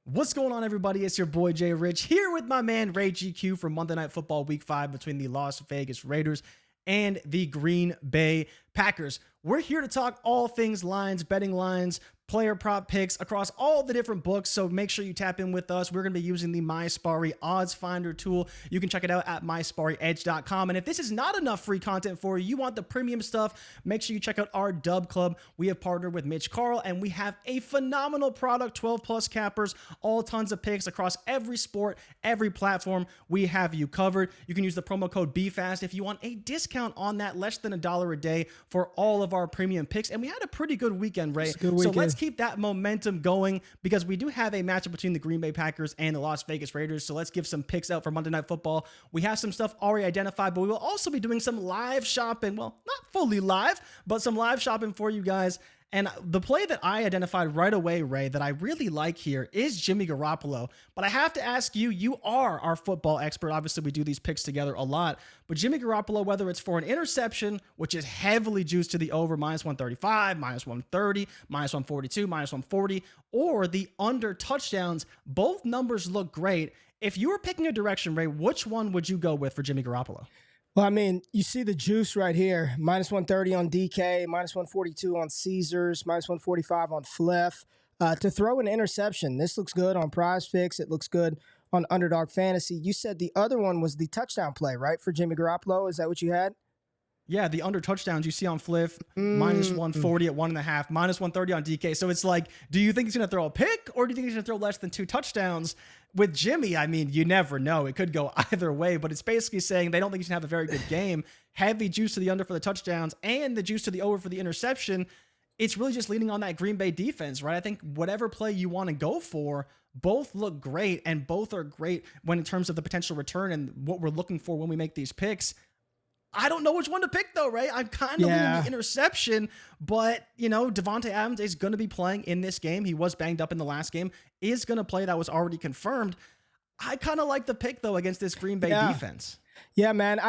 What's going on, everybody? It's your boy JRich here with my man Ray GQ for Monday Night Football Week 5 between the Las Vegas Raiders and the Green Bay Packers. We're here to talk all things lines, betting lines, player prop picks across all the different books. So make sure you tap in with us. We're going to be using the MySparry odds finder tool. You can check it out at mysparryedge.com. And if this is not enough free content for you, you want the premium stuff, make sure you check out our Dub Club. We have partnered with Mitch Carl and we have a phenomenal product, 12 plus cappers, all tons of picks across every sport, every platform. We have you covered. You can use the promo code BFAST if you want a discount on that, less than $1 a day for all of our premium picks. And we had a pretty good weekend, Ray. Good weekend. So let's keep that momentum going because we do have a matchup between the Green Bay Packers and the Las Vegas Raiders. So let's give some picks out for Monday Night Football. We have some stuff already identified, but we will also be doing some live shopping. Well, not fully live, but some live shopping for you guys. And the play that I identified right away, Ray, that I really like here is Jimmy Garoppolo. But I have to ask you, you are our football expert. Obviously, we do these picks together a lot. But Jimmy Garoppolo, whether it's for an interception, which is heavily juiced to the over, minus 135, minus 130, minus 142, minus 140, or the under touchdowns, both numbers look great. If you were picking a direction, Ray, which one would you go with for Jimmy Garoppolo? Well, I mean, you see the juice right here. Minus 130 on DK, minus 142 on Caesars, minus 145 on Fliff. To throw an interception, this looks good on Prizepicks. It looks good on Underdog Fantasy. You said the other one was the touchdown play, right, for Jimmy Garoppolo? Is that what you had? Yeah, the under touchdowns you see on Fliff, minus 140 at 1.5, minus 130 on DK. So it's like, do you think he's going to throw a pick or do you think he's going to throw less than 2 touchdowns? With Jimmy, I mean, you never know. It could go either way, but it's basically saying they don't think he's going to have a very good game. Heavy juice to the under for the touchdowns and the juice to the over for the interception. It's really just leaning on that Green Bay defense, right? I think whatever play you want to go for, both look great and both are great when in terms of the potential return and what we're looking for when we make these picks. I don't know which one to pick though, right? I'm kind of leaning the interception, but you know, Devontae Adams is going to be playing in this game. He was banged up in the last game, is going to play. That was already confirmed. I kind of like the pick though against this Green Bay defense. Yeah, man.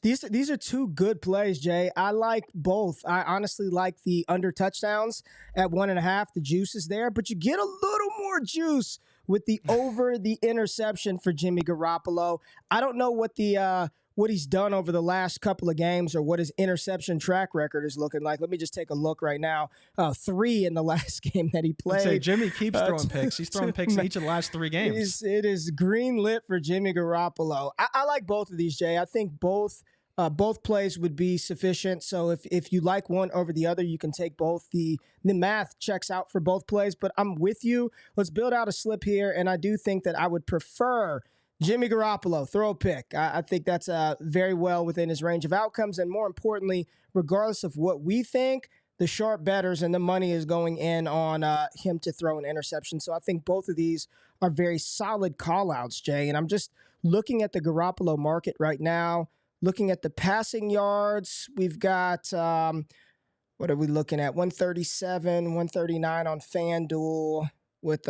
These are two good plays, Jay. I like both. I honestly like the under touchdowns at 1.5. The juice is there, but you get a little more juice with the over the interception for Jimmy Garoppolo. I don't know what he's done over the last couple of games or what his interception track record is looking like. Let me just take a look right now. 3 in the last game that he played. Say Jimmy keeps throwing picks. He's throwing picks in each of the last 3 games. It is green lit for Jimmy Garoppolo. I like both of these, Jay. I think both plays would be sufficient. So if you like one over the other, you can take both. The math checks out for both plays, but I'm with you. Let's build out a slip here, and I do think that I would prefer Jimmy Garoppolo, throw a pick. I think that's very well within his range of outcomes. And more importantly, regardless of what we think, the sharp bettors and the money is going in on him to throw an interception. So I think both of these are very solid call-outs, Jay. And I'm just looking at the Garoppolo market right now, looking at the passing yards. We've got, what are we looking at? 137, 139 on FanDuel, with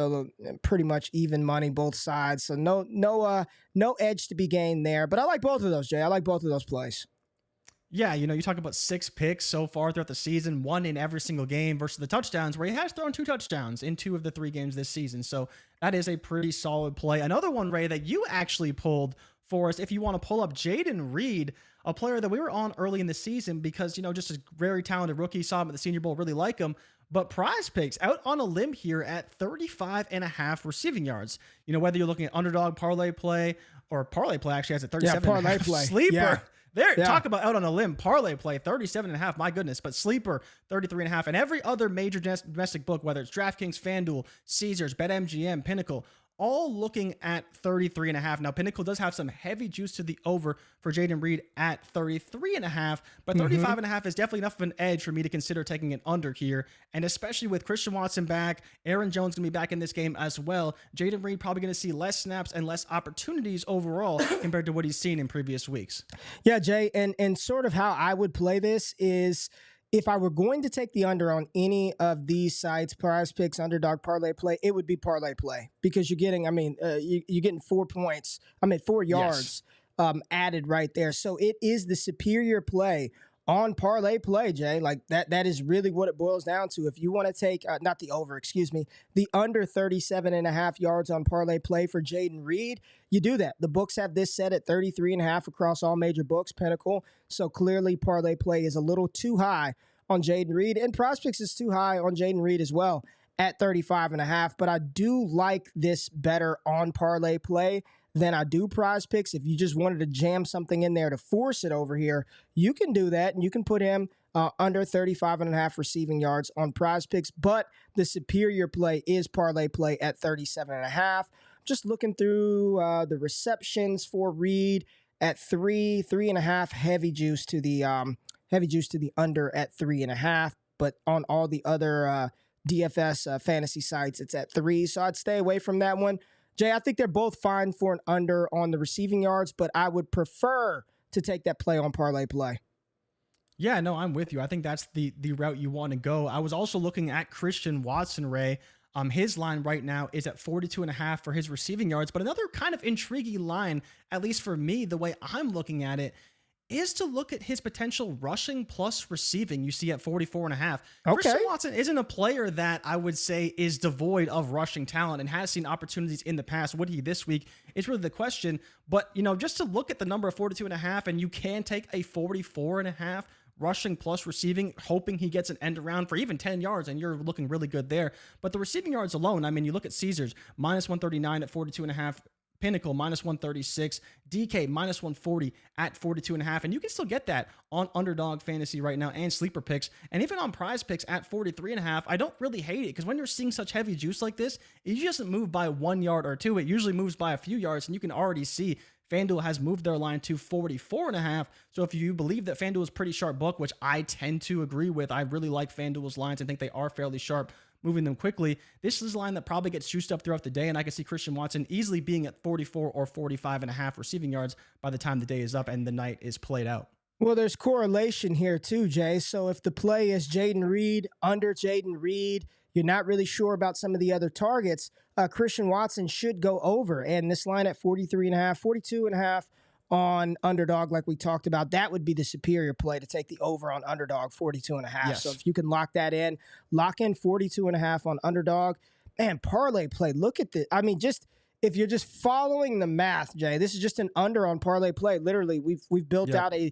pretty much even money both sides. So no edge to be gained there. But I like both of those, Jay. I like both of those plays. Yeah, you know, you talk about 6 picks so far throughout the season, 1 in every single game versus the touchdowns, where he has thrown 2 touchdowns in 2 of the 3 games this season. So that is a pretty solid play. Another one, Ray, that you actually pulled for us, if you want to pull up Jaden Reed, a player that we were on early in the season because, you know, just a very talented rookie, saw him at the Senior Bowl, really like him. But Prizepicks out on a limb here at 35.5 receiving yards. You know, whether you're looking at underdog parlay play or parlay play actually has a 37 parlay play. Sleeper. Yeah. Talk about out on a limb. Parlay play, 37.5. My goodness. But sleeper, 33.5. And every other major domestic book, whether it's DraftKings, FanDuel, Caesars, BetMGM, Pinnacle, all looking at 33.5. Now, Pinnacle does have some heavy juice to the over for Jaden Reed at 33.5, but 35.5 is definitely enough of an edge for me to consider taking an under here. And especially with Christian Watson back, Aaron Jones going to be back in this game as well. Jaden Reed probably going to see less snaps and less opportunities overall compared to what he's seen in previous weeks. Yeah, Jay, and sort of how I would play this is, if I were going to take the under on any of these sites, Prizepicks, Underdog, Parlay Play, it would be Parlay Play because you're getting, you're getting 4 points. 4 yards added right there. So it is the superior play on parlay play, Jay. Like that is really what it boils down to. If you want to take, not the over, excuse me, the under 37.5 yards on parlay play for Jaden Reed, you do that. The books have this set at 33.5 across all major books, Pinnacle. So clearly parlay play is a little too high on Jaden Reed, and Prizepicks is too high on Jaden Reed as well at 35.5. But I do like this better on parlay play than I do Prizepicks. If you just wanted to jam something in there to force it over here, you can do that, and you can put him under 35.5 receiving yards on Prizepicks. But the superior play is parlay play at 37.5. Just looking through the receptions for Reed at 3.5, heavy juice to the under at 3.5. But on all the other DFS fantasy sites, it's at 3. So I'd stay away from that one. Jay, I think they're both fine for an under on the receiving yards, but I would prefer to take that play on parlay play. Yeah, no, I'm with you. I think that's the route you want to go. I was also looking at Christian Watson, Ray. His line right now is at 42.5 for his receiving yards, but another kind of intriguing line, at least for me, the way I'm looking at it, is to look at his potential rushing plus receiving you see at 44.5. Okay. Christian Watson isn't a player that I would say is devoid of rushing talent and has seen opportunities in the past. Would he this week is really the question. But, just to look at the number of 42.5, and you can take a 44.5 rushing plus receiving, hoping he gets an end around for even 10 yards, and you're looking really good there. But the receiving yards alone, you look at Caesars, minus 139 at 42.5, Pinnacle, minus 136, DK, minus 140 at 42.5. And you can still get that on Underdog Fantasy right now and Sleeper Picks. And even on Prizepicks at 43.5, I don't really hate it, because when you're seeing such heavy juice like this, it usually doesn't move by 1 yard or 2. It usually moves by a few yards, and you can already see FanDuel has moved their line to 44.5. So if you believe that FanDuel is a pretty sharp book, which I tend to agree with, I really like FanDuel's lines. I think they are fairly sharp, moving them quickly. This is a line that probably gets juiced up throughout the day, and I can see Christian Watson easily being at 44 or 45.5 receiving yards by the time the day is up and the night is played out. Well, there's correlation here too, Jay. So if the play is Jaden Reed, under Jaden Reed, you're not really sure about some of the other targets, Christian Watson should go over. And this line at 43.5, 42.5 on Underdog, like we talked about, that would be the superior play to take the over on Underdog, 42.5. Yes. So if you can lock that in, lock in 42.5 on Underdog. Man, parlay play, look at this. Just if you're just following the math, Jay, this is just an under on parlay play. Literally, we've built out you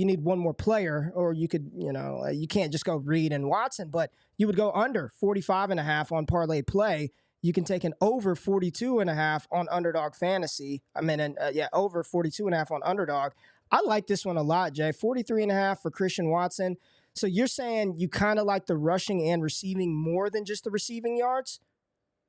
need one more player, or you could, you can't just go Reed and Watson, but you would go under 45.5 on parlay play. You can take an over 42.5 on Underdog Fantasy. Over 42.5 on Underdog. I like this one a lot, Jay. 43.5 for Christian Watson. So you're saying you kind of like the rushing and receiving more than just the receiving yards?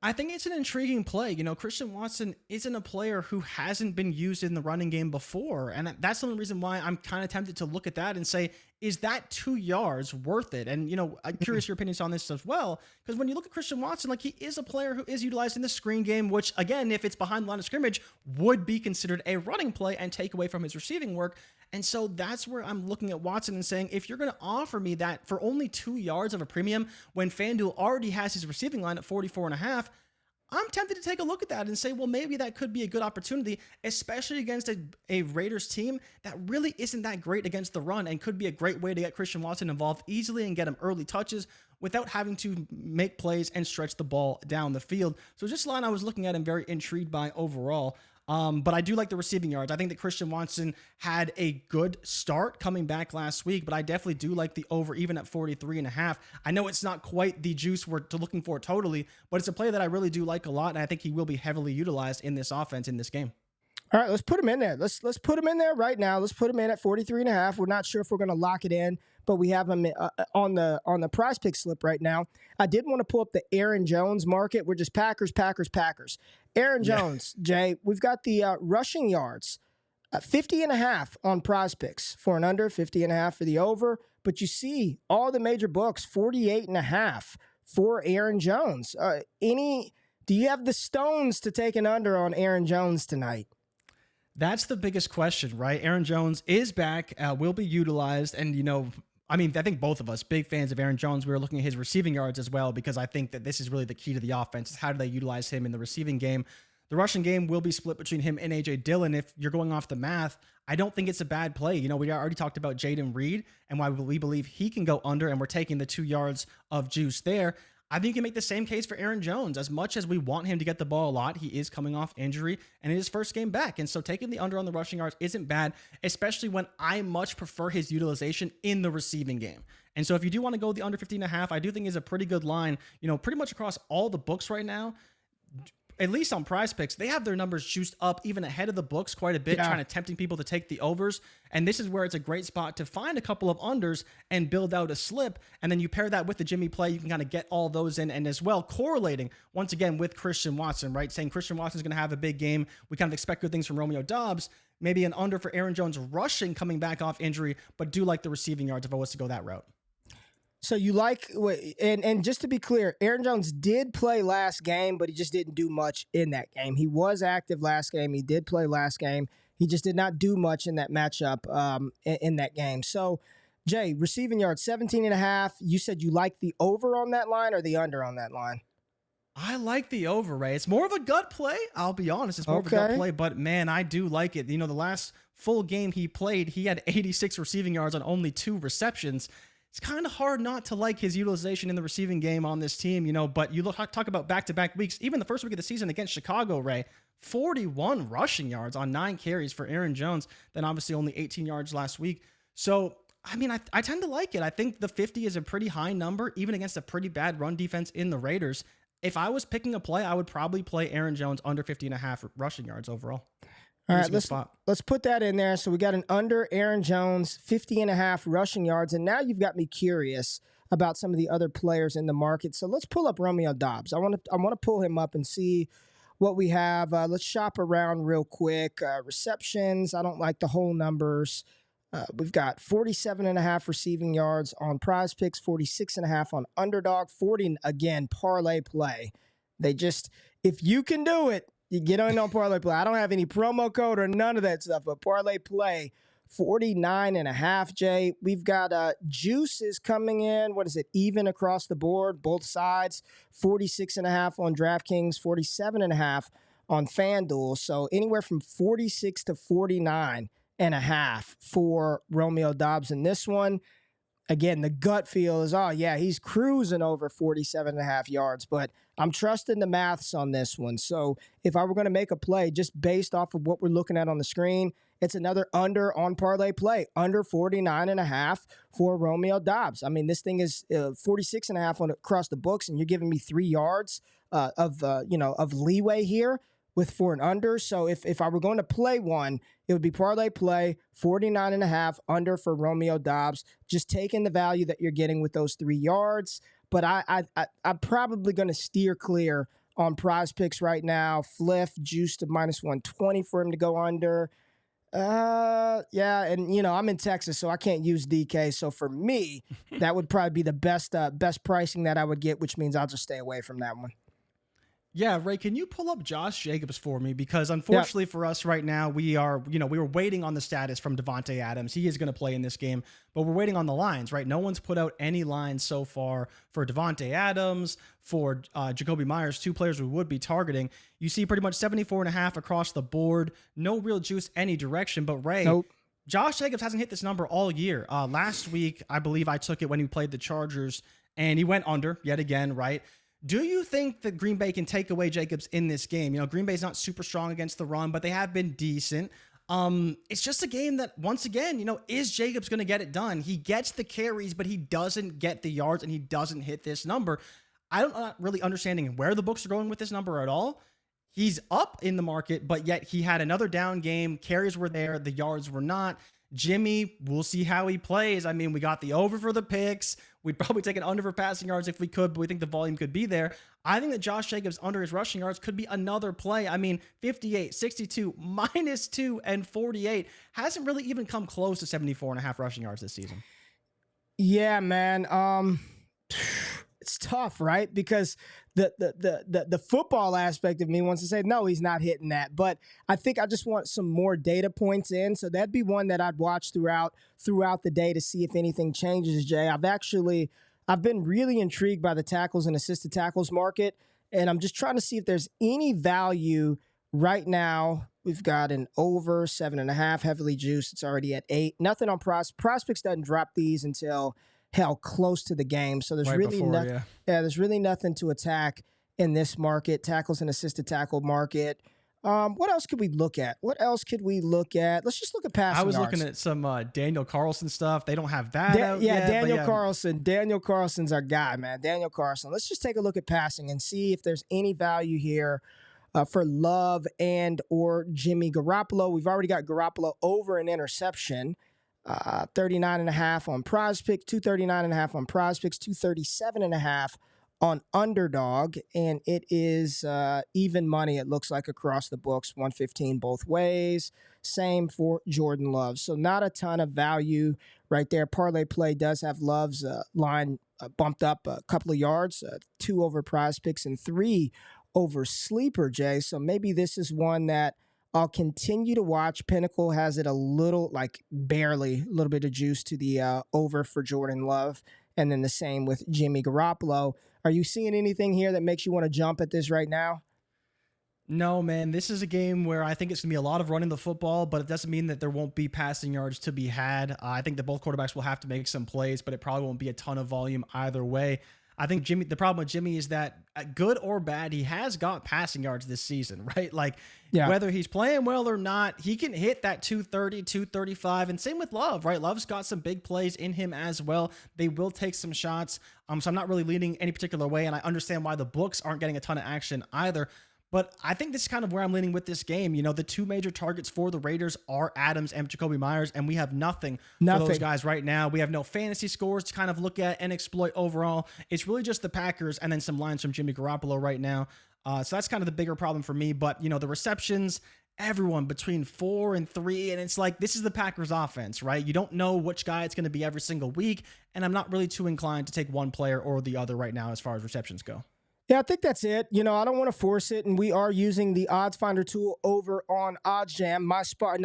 I think it's an intriguing play. Christian Watson isn't a player who hasn't been used in the running game before. And that's the only reason why I'm kind of tempted to look at that and say, is that 2 yards worth it? And, I'm curious your opinions on this as well. Because when you look at Christian Watson, he is a player who is utilized in the screen game, which, again, if it's behind the line of scrimmage, would be considered a running play and take away from his receiving work. And so that's where I'm looking at Watson and saying, if you're going to offer me that for only 2 yards of a premium, when FanDuel already has his receiving line at 44.5, I'm tempted to take a look at that and say, well, maybe that could be a good opportunity, especially against a Raiders team that really isn't that great against the run, and could be a great way to get Christian Watson involved easily and get him early touches without having to make plays and stretch the ball down the field. So just a line I was looking at and very intrigued by overall. But I do like the receiving yards. I think that Christian Watson had a good start coming back last week, but I definitely do like the over even at 43.5. I know it's not quite the juice we're looking for totally, but it's a play that I really do like a lot, and I think he will be heavily utilized in this offense in this game. All right, let's put him in there. Let's put him in there right now. Let's put him in at 43.5. We're not sure if we're going to lock it in, but we have him on the Prizepick slip right now. I did want to pull up the Aaron Jones market. We're just Packers. Aaron Jones, Jay, we've got the rushing yards, 50.5 on Prizepicks for an under, 50.5 for the over. But you see all the major books, 48.5 for Aaron Jones. Do you have the stones to take an under on Aaron Jones tonight? That's the biggest question, right? Aaron Jones is back, will be utilized. And, I think both of us, big fans of Aaron Jones, we were looking at his receiving yards as well, because I think that this is really the key to the offense. How do they utilize him in the receiving game? The rushing game will be split between him and AJ Dillon. If you're going off the math, I don't think it's a bad play. We already talked about Jaden Reed and why we believe he can go under, and we're taking the 2 yards of juice there. I think you can make the same case for Aaron Jones. As much as we want him to get the ball a lot, he is coming off injury and in his first game back. And so taking the under on the rushing yards isn't bad, especially when I much prefer his utilization in the receiving game. And so if you do want to go the under 15.5, I do think is a pretty good line, pretty much across all the books right now. At least on Prizepicks, they have their numbers juiced up even ahead of the books quite a bit, trying to tempting people to take the overs. And this is where it's a great spot to find a couple of unders and build out a slip. And then you pair that with the Jimmy play, you can kind of get all those in. And as well, correlating once again with Christian Watson, right? Saying Christian Watson's going to have a big game. We kind of expect good things from Romeo Doubs. Maybe an under for Aaron Jones rushing coming back off injury, but do like the receiving yards if I was to go that route. So you like, and just to be clear, Aaron Jones did play last game, but he just didn't do much in that game. He was active last game. He did play last game. He just did not do much in that matchup in that game. So, Jay, receiving yards, 17.5. You said you like the over on that line or the under on that line? I like the over, Ray. It's more of a gut play. I'll be honest. It's more of a gut play, but man, I do like it. The last full game he played, he had 86 receiving yards on only 2 receptions. It's kind of hard not to like his utilization in the receiving game on this team, but you talk about back-to-back weeks, even the first week of the season against Chicago, Ray, 41 rushing yards on 9 carries for Aaron Jones, then obviously only 18 yards last week. So, I tend to like it. I think the 50 is a pretty high number, even against a pretty bad run defense in the Raiders. If I was picking a play, I would probably play Aaron Jones under 50.5 rushing yards overall. All right, let's put that in there. So we got an under Aaron Jones, 50.5 rushing yards. And now you've got me curious about some of the other players in the market. So let's pull up Romeo Doubs. I want to pull him up and see what we have. Let's shop around real quick. Receptions, I don't like the whole numbers. We've got 47.5 receiving yards on Prizepicks, 46.5 on Underdog, 40, again, parlay play. If you can do it, you get on parlay play. I don't have any promo code or none of that stuff, but parlay play, 49.5, Jay. We've got juices coming in. What is it? Even across the board, both sides. 46.5 on DraftKings, 47.5 on FanDuel. So anywhere from 46 to 49.5 for Romeo Doubs in this one. Again, the gut feel is, he's cruising over 47.5 yards, but I'm trusting the maths on this one. So if I were going to make a play just based off of what we're looking at on the screen, it's another under on parlay play, under 49.5 for Romeo Doubs. This thing is 46.5 across the books, and you're giving me 3 yards of leeway here for an under. So if I were going to play one, it would be parlay play, 49.5 under for Romeo Doubs, just taking the value that you're getting with those 3 yards. But I'm probably going to steer clear on Prizepicks right now. Fliff juiced to -120 for him to go under. And I'm in Texas, so I can't use DK. So for me, that would probably be the best pricing that I would get, which means I'll just stay away from that one. Yeah, Ray, can you pull up Josh Jacobs for me? Because unfortunately for us right now, we were waiting on the status from Devontae Adams. He is going to play in this game, but we're waiting on the lines, right? No one's put out any lines so far for Devontae Adams, for Jacoby Myers, 2 players we would be targeting. You see pretty much 74.5 across the board. No real juice any direction, but Ray, nope. Josh Jacobs hasn't hit this number all year. Last week, I believe I took it when he played the Chargers, and he went under yet again, right? Do you think that Green Bay can take away Jacobs in this game? Green Bay's not super strong against the run, but they have been decent. It's just a game that, once again, is Jacobs going to get it done? He gets the carries, but he doesn't get the yards, and he doesn't hit this number. I'm not really understanding where the books are going with this number at all. He's up in the market, but yet he had another down game. Carries were there. The yards were not. Jimmy, we'll see how he plays. We got the over for the picks. We'd probably take an under for passing yards if we could, but we think the volume could be there. I think that Josh Jacobs under his rushing yards could be another play. 58, 62, -2, and 48 hasn't really even come close to 74.5 rushing yards this season. Yeah, man. It's tough, right? Because the football aspect of me wants to say, no, he's not hitting that. But I think I just want some more data points in. So that'd be one that I'd watch throughout the day to see if anything changes, Jay. I've been really intrigued by the tackles and assisted tackles market. And I'm just trying to see if there's any value Right now, we've got an over 7.5, heavily juiced. It's already at 8. Nothing on Prospects doesn't drop these until hell close to the game. So there's Right really before, nothing. yeah. Yeah, there's really nothing to attack in this market. Tackles and assisted tackle market. What else could we look at? Let's just look at passing I was yards. looking at some Daniel Carlson stuff. They don't have that out yet. Daniel Carlson. Daniel Carlson's our guy, man. Daniel Carlson. Let's just take a look at passing and see if there's any value here for Love and or Jimmy Garoppolo. We've already got Garoppolo over an interception. 39.5 on Prizepicks, 239.5 on Prizepicks, 237.5 on Underdog, and it is even money, it looks like, across the books, 115 both ways. Same for Jordan Love. So not a ton of value right there. Parlay Play does have Love's line bumped up a couple of yards, 2 over Prizepicks and 3 over Sleeper, Jay. So maybe this is one that I'll continue to watch. Pinnacle has it a little, like barely, a little bit of juice to the over for Jordan Love. And then the same with Jimmy Garoppolo. Are you seeing anything here that makes you want to jump at this right now? No, man, this is a game where I think it's going to be a lot of running the football, but it doesn't mean that there won't be passing yards to be had. I think that both quarterbacks will have to make some plays, but it probably won't be a ton of volume either way. I think the problem with Jimmy is that good or bad, he has got passing yards this season, right? Like whether he's playing well or not, he can hit that 230, 235, and same with Love, right? Love's got some big plays in him as well. They will take some shots. So I'm not really leaning any particular way, and I understand why the books aren't getting a ton of action either. But I think this is kind of where I'm leaning with this game. You know, the 2 major targets for the Raiders are Adams and Jacoby Myers, and we have nothing for those guys right now. We have no fantasy scores to kind of look at and exploit overall. It's really just the Packers and then some lines from Jimmy Garoppolo right now. So that's kind of the bigger problem for me. But, you know, the receptions, everyone between 4 and 3, and it's like, this is the Packers offense, right? You don't know which guy it's going to be every single week, and I'm not really too inclined to take one player or the other right now as far as receptions go. Yeah, I think that's it. You know, I don't want to force it, and we are using the odds finder tool over on OddsJam, my Spari,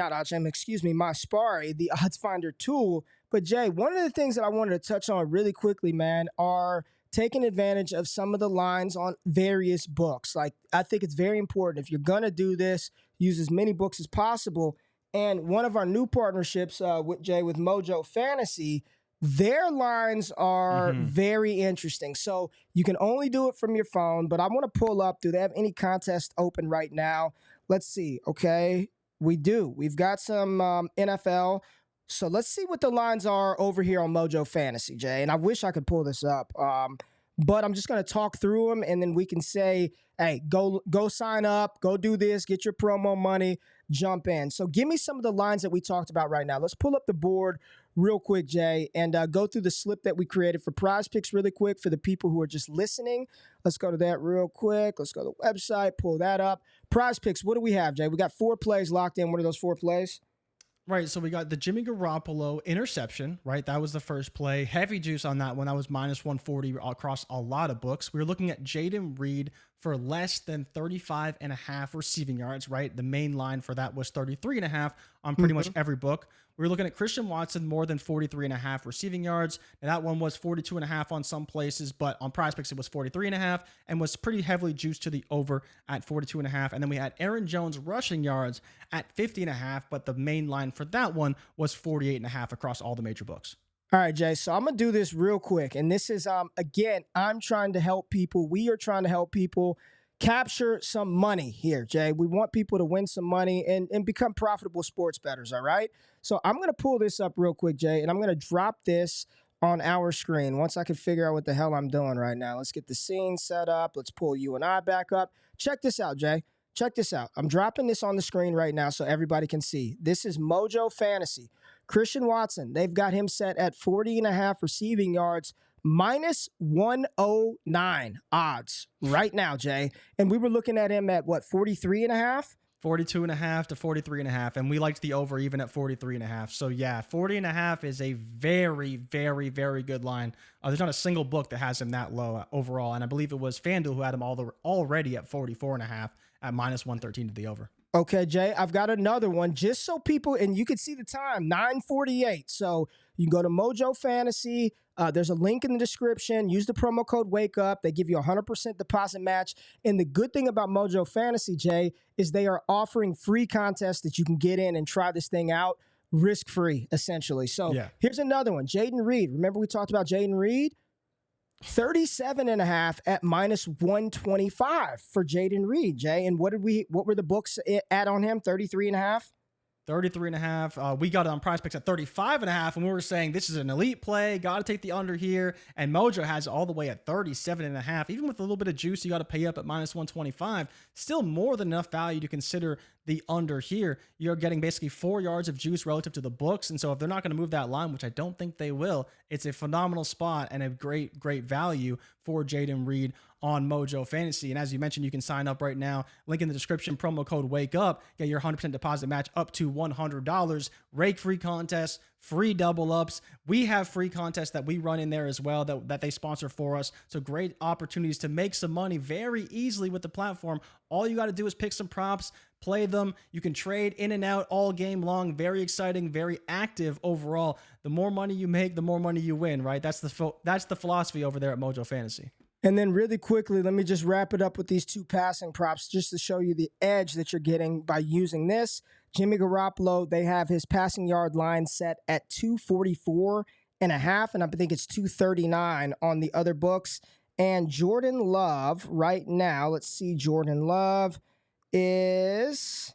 the odds finder tool. But Jay, one of the things that I wanted to touch on really quickly, man, are taking advantage of some of the lines on various books. Like, I think it's very important if you're going to do this, use as many books as possible. And one of our new partnerships with Mojo Fantasy, their lines are very interesting. So you can only do it from your phone, but I want to pull up. Do they have any contest open right now? Let's see. Okay, we do. We've got some NFL. So let's see what the lines are over here on Mojo Fantasy, Jay. And I wish I could pull this up, but I'm just going to talk through them, and then we can say, hey, go sign up, go do this, get your promo money, jump in. So give me some of the lines that we talked about right now. Let's pull up the board real quick, Jay, and go through the slip that we created for Prizepicks really quick for the people who are just listening. Let's go to that real quick. Let's go to the website, pull that up. Prizepicks, what do we have, Jay? We got 4 plays locked in. What are those 4 plays? Right, so we got the Jimmy Garoppolo interception, right? That was the first play. Heavy juice on that one. That was minus 140 across a lot of books. We were looking at Jaden Reed for less than 35.5 receiving yards, right? The main line for that was 33.5 on pretty much every book. We were looking at Christian Watson, more than 43.5 receiving yards. And that one was 42.5 on some places, but on Prizepicks it was 43.5 and was pretty heavily juiced to the over at 42.5. And then we had Aaron Jones rushing yards at 50.5, but the main line for that one was 48.5 across all the major books. All right, Jay. So I'm going to do this real quick. And this is, again, I'm trying to help people. We are trying to help people capture some money here, Jay. We want people to win some money and become profitable sports bettors, all right? So I'm going to pull this up real quick, Jay, and I'm going to drop this on our screen once I can figure out what the hell I'm doing right now. Let's get the scene set up. Let's pull you and I back up. Check this out, Jay. Check this out. I'm dropping this on the screen right now so everybody can see. This is Mojo Fantasy. Christian Watson, they've got him set at 40.5 receiving yards, minus 109 odds right now, Jay. And we were looking at him at what, 43.5? 42.5 to 43.5, and we liked the over even at 43.5. So yeah, 40.5 is a very, very, very good line. There's not a single book that has him that low overall, and I believe it was FanDuel who had him already at 44.5 at minus 113 to the over. Okay, Jay, I've got another one just so people, and you can see the time, 9:48. So you can go to Mojo Fantasy. There's a link in the description. Use the promo code WAKEUP. They give you a 100% deposit match. And the good thing about Mojo Fantasy, Jay, is they are offering free contests that you can get in and try this thing out risk-free, essentially. So here's another one. Jaden Reed. Remember we talked about Jaden Reed? 37.5 at minus 125 for Jaden Reed, Jay. And what were the books at on him? 33.5? 33.5. We got it on Prizepicks at 35.5, and we were saying this is an elite play. Got to take the under here. And Mojo has all the way at 37.5. Even with a little bit of juice, you got to pay up at minus 125. Still more than enough value to consider the under here. You're getting basically 4 yards of juice relative to the books. And so if they're not going to move that line, which I don't think they will, it's a phenomenal spot and a great, great value for Jaden Reed on Mojo Fantasy. And as you mentioned, you can sign up right now. Link in the description, promo code WAKEUP. Get your 100% deposit match up to $100. Rake free contests, free double ups. We have free contests that we run in there as well that they sponsor for us. So great opportunities to make some money very easily with the platform. All you got to do is pick some props, play them. You can trade in and out all game long. Very exciting, very active overall. The more money you make, the more money you win, right? That's the philosophy over there at Mojo Fantasy. And then really quickly, let me just wrap it up with these two passing props just to show you the edge that you're getting by using this. Jimmy Garoppolo, they have his passing yard line set at 244.5, and I think it's 239 on the other books. And Jordan Love right now, let's see, Jordan Love is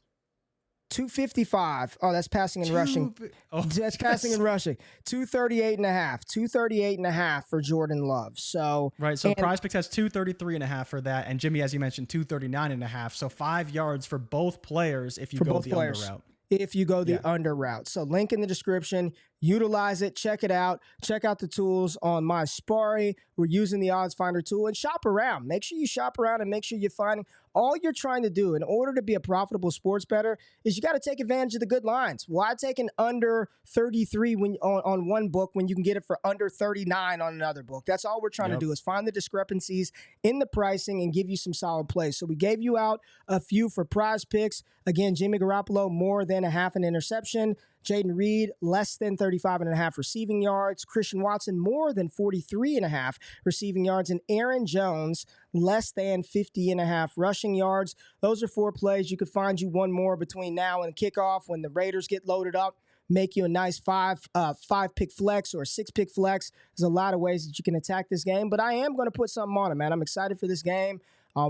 255. Oh, that's passing and rushing. That's passing and rushing. 238.5. 238.5 for Jordan Love. So right. So Prizepicks has 233.5 for that, and Jimmy, as you mentioned, 239.5. So 5 yards for both players if you go the under route. If you go the under route. So link in the description. Utilize it. Check it out. Check out the tools on my Spari. We're using the Odds Finder tool and shop around. Make sure you shop around and make sure you're finding all you're trying to do in order to be a profitable sports bettor is you got to take advantage of the good lines. Why take an under 33 on one book when you can get it for under 39 on another book? That's all we're trying to do is find the discrepancies in the pricing and give you some solid plays. So we gave you out a few for Prizepicks. Again, Jimmy Garoppolo, more than a half an interception. Jaden Reed, less than 35.5 receiving yards. Christian Watson, more than 43.5 receiving yards. And Aaron Jones, less than 50.5 rushing yards. Those are 4 plays. You could find you one more between now and kickoff when the Raiders get loaded up. Make you a nice five-pick flex or a 6-pick flex. There's a lot of ways that you can attack this game, but I am going to put something on it, man. I'm excited for this game.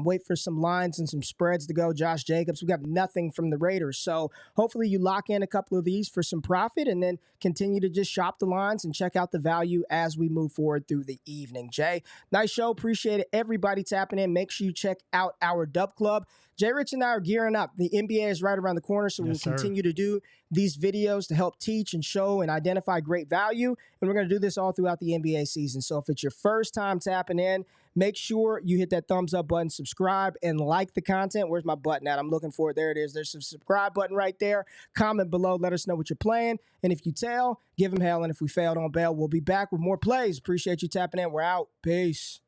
Wait for some lines and some spreads to go. Josh Jacobs, we got nothing from the Raiders. So hopefully you lock in a couple of these for some profit and then continue to just shop the lines and check out the value as we move forward through the evening. Jay, nice show. Appreciate it. Everybody tapping in. Make sure you check out our Dub Club. JRich and I are gearing up. The NBA is right around the corner, so we'll continue to do these videos to help teach and show and identify great value. And we're going to do this all throughout the NBA season. So if it's your first time tapping in, make sure you hit that thumbs up button, subscribe, and like the content. Where's my button at? I'm looking for it. There it is. There's a subscribe button right there. Comment below. Let us know what you're playing. And if you tell, give them hell. And if we fail, don't bail. We'll be back with more plays. Appreciate you tapping in. We're out. Peace.